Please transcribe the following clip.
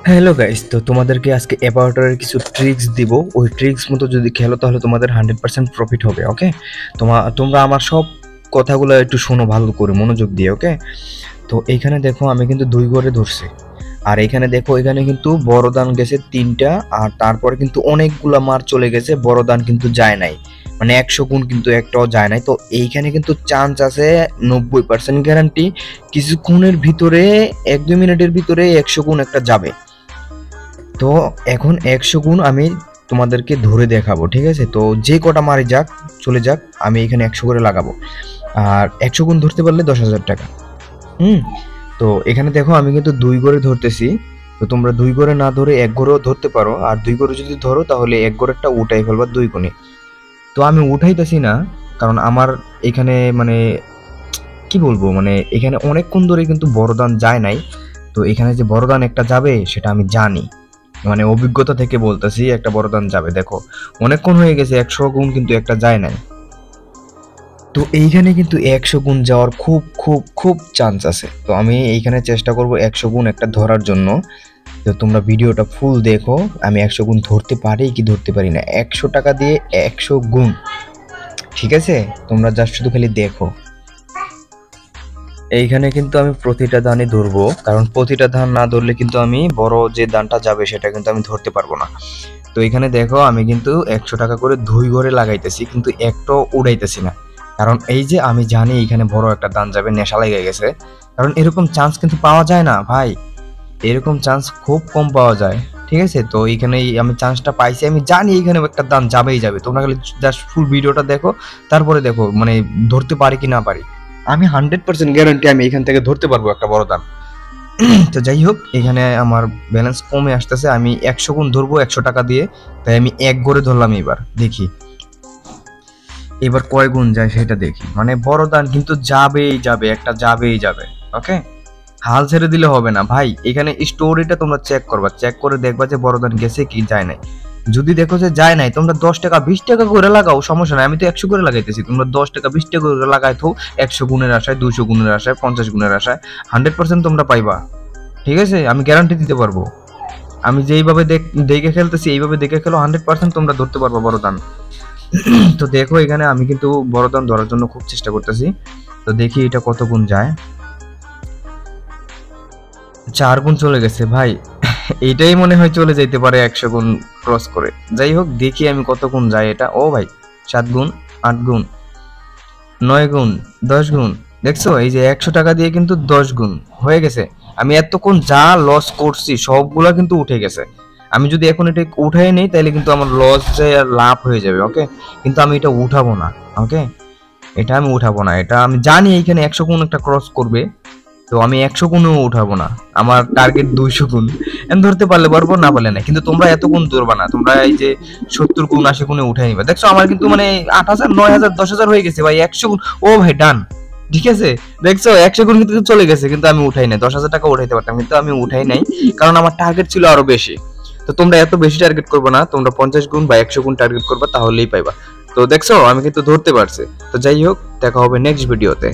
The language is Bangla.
হ্যালো গাইস, তো তোমাদেরকে আজকে অ্যাপারেটরের কিছু ট্রিক্স দিব। ওই ট্রিক্স মতো যদি খেলো তাহলে তোমাদের 100% প্রফিট হবে। ওকে, তোমরা আমার সব কথাগুলো একটু শোনো ভালো করে মনোযোগ দিয়ে। ওকে, তো এইখানে দেখো আমি কিন্তু 2 করে ধরছি, আর এখানে দেখো এখানে কিন্তু বড় দান গেছে 3টা, আর তারপরে কিন্তু অনেকগুলা মার চলে গেছে, বড় দান কিন্তু যায় নাই, মানে 100 গুণ কিন্তু একটাও যায় নাই। তো এইখানে কিন্তু চান্স আছে 90% গ্যারান্টি কিছুক্ষণের ভিতরে 1-2 মিনিটের ভিতরে 100 গুণ একটা যাবে। তো এখন 100 গুণ আমি তোমাদেরকে ধরে দেখাবো, ঠিক আছে? তো যে কটা মারি যাক চলে যাক, আমি এখানে 100 করে লাগাবো, আর 100 গুণ ধরতে পারলে 10,000 টাকা। হুম, তো এখানে দেখো আমি কিন্তু 2 করে ধরতেছি। তো তোমরা 2 করে না ধরে 1 করেও ধরতে পারো, আর 2 করে যদি ধরো তাহলে 1 করেরটা উঠাই ফেলবা 2 কোণে। তো আমি উঠাইতেছি না, কারণ আমার এখানে মানে কি বলবো, মানে এখানে অনেকক্ষণ ধরে কিন্তু বড়দান যায় নাই। তো এখানে যে বড়দান একটা যাবে সেটা আমি জানি, মানে অভিজ্ঞতা থেকে বলতেছি একটা বড়দান যাবে। দেখো অনেকক্ষণ হয়ে গেছে, 100 গুণ কিন্তু একটা যায় নাই। তো এইখানে কিন্তু 100 গুণ যাওয়ার খুব খুব খুব চান্স আছে। তো আমি এইখানে চেষ্টা করব 100 গুণ একটা ধরার জন্য। তো তোমরা ভিডিওটা ফুল দেখো, আমি 100 গুণ ধরতে পারি কি ধরতে পারি না। 100 টাকা দিয়ে 100 গুণ, ঠিক আছে? তোমরা জাস্ট শুধু খালি দেখো। এইখানে কিন্তু আমি প্রতিটা দানই ধরবো, কারণ প্রতিটা ধান না ধরলে কিন্তু আমি বড় যে দানটা যাবে সেটা কিন্তু আমি ধরতে পারবো না। তো এখানে দেখো আমি কিন্তু 100 টাকা করে 2 ঘরে লাগাইতেছি, কিন্তু একটাও উড়াইতেছি না, কারণ এই যে আমি জানি এখানে বড় একটা দান যাবে, নেশা লেগে গেছে। কারণ এরকম চান্স কিন্তু পাওয়া যায় না ভাই, এরকম চান্স খুব কম পাওয়া যায়। ঠিক আছে, তো এইখানে আমি চান্সটা পাইছি, আমি জানি এখানে একটা দান যাবেই যাবে। তোমরা খালি জাস্ট ফুল ভিডিওটা দেখো, তারপরে দেখো মানে ধরতে পারি কি না পারি। আমি 100% গ্যারান্টি আমি এখান থেকে ধরতে পারবো একটা বড় দান। তো যাই হোক, এখানে আমার ব্যালেন্স কমে আসতেছে, আমি 100 গুণ ধরবো 100 টাকা দিয়ে। তাই আমি 1 করে ধরলাম, এবার দেখি এবার কয় গুণ যায় সেটা দেখি। মানে বড় দান কিন্তু যাবেই যাবে, একটা যাবেই যাবে। ওকে, হাল ছেড়ে দিলে হবে না ভাই। এখানে স্টোরিটা তোমরা চেক করবা, চেক করে দেখবা যে বড় দান গেছে কি যায় নাই। যদি দেখো যে যায় নাই, তোমরা 10 টাকা 20 টাকা করে লাগাও, সমস্যা নাই। আমি তো 100 করে লাগাইতেছি, তোমরা 10 টাকা 20 টাকা করে লাগাই তো 100 গুণের আশায়, 200 গুণের আশায়, 50 গুণের আশায় 100% তোমরা পাইবা। ঠিক আছে, আমি গ্যারান্টি দিতে পারবো। আমি যেইভাবে দেখে খেলতেছি এইভাবে দেখে খেলো, 100% তোমরা ধরতে পারবা বড় দান। তো দেখো এখানে আমি কিন্তু বড় দান ধরার জন্য খুব চেষ্টা করতেছি। তো দেখি এটা কত গুণ যায়। 4 গুণ চলে গেছে ভাই। এইটাই মনে হয় চলে যাইতে পারে 100 গুণ ক্রস করে। যাই হোক, দেখি আমি কত গুণ যায় এটা। ও ভাই, 7 গুণ, 8 গুণ, 9 গুণ, 10 গুণ। দেখছো, এই যে 100 টাকা দিয়ে কিন্তু 10 গুণ হয়ে গেছে। আমি এতক্ষণ যা লস করছি সবগুলা কিন্তু উঠে গেছে। আমি যদি এখন এটা উঠাই নেই তাহলে কিন্তু আমার লস যে লাভ হয়ে যাবে। ওকে, কিন্তু আমি এটা উঠাবো না। ওকে, এটা আমি উঠাবো না, এটা আমি জানি এইখানে 100 গুণ একটা ক্রস করবে। তো আমি 100 গুণও উঠাবো না, আমার টার্গেট 200 গুণ। আমি ধরতে পারলে পারবো, না পারলে না। কিন্তু তোমরা এত গুণ ধরবা না, তোমরা এই যে 70 গুণ 80 গুণে উঠাই নিবা। দেখছো আমার কিন্তু মানে 8,000 9,000 10,000 হয়ে গেছে ভাই, 100 গুণ। ও ভাই ডান, ঠিক আছে। দেখছো 100 গুণ কিন্তু চলে গেছে, কিন্তু আমি উঠাই নাই। 10,000 টাকা উঠাইতে পারতাম, কিন্তু আমি উঠাই নাই, কারণ আমার টার্গেট ছিল আরো বেশি। তো তোমরা এত বেশি টার্গেট করবে না, তোমরা 50 গুণ বা 100 গুণ টার্গেট করবা, তাহলেই পাইবা। তো দেখছো আমি কিন্তু ধরতে পারছি। তো যাই হোক, দেখা হবে নেক্সট ভিডিওতে।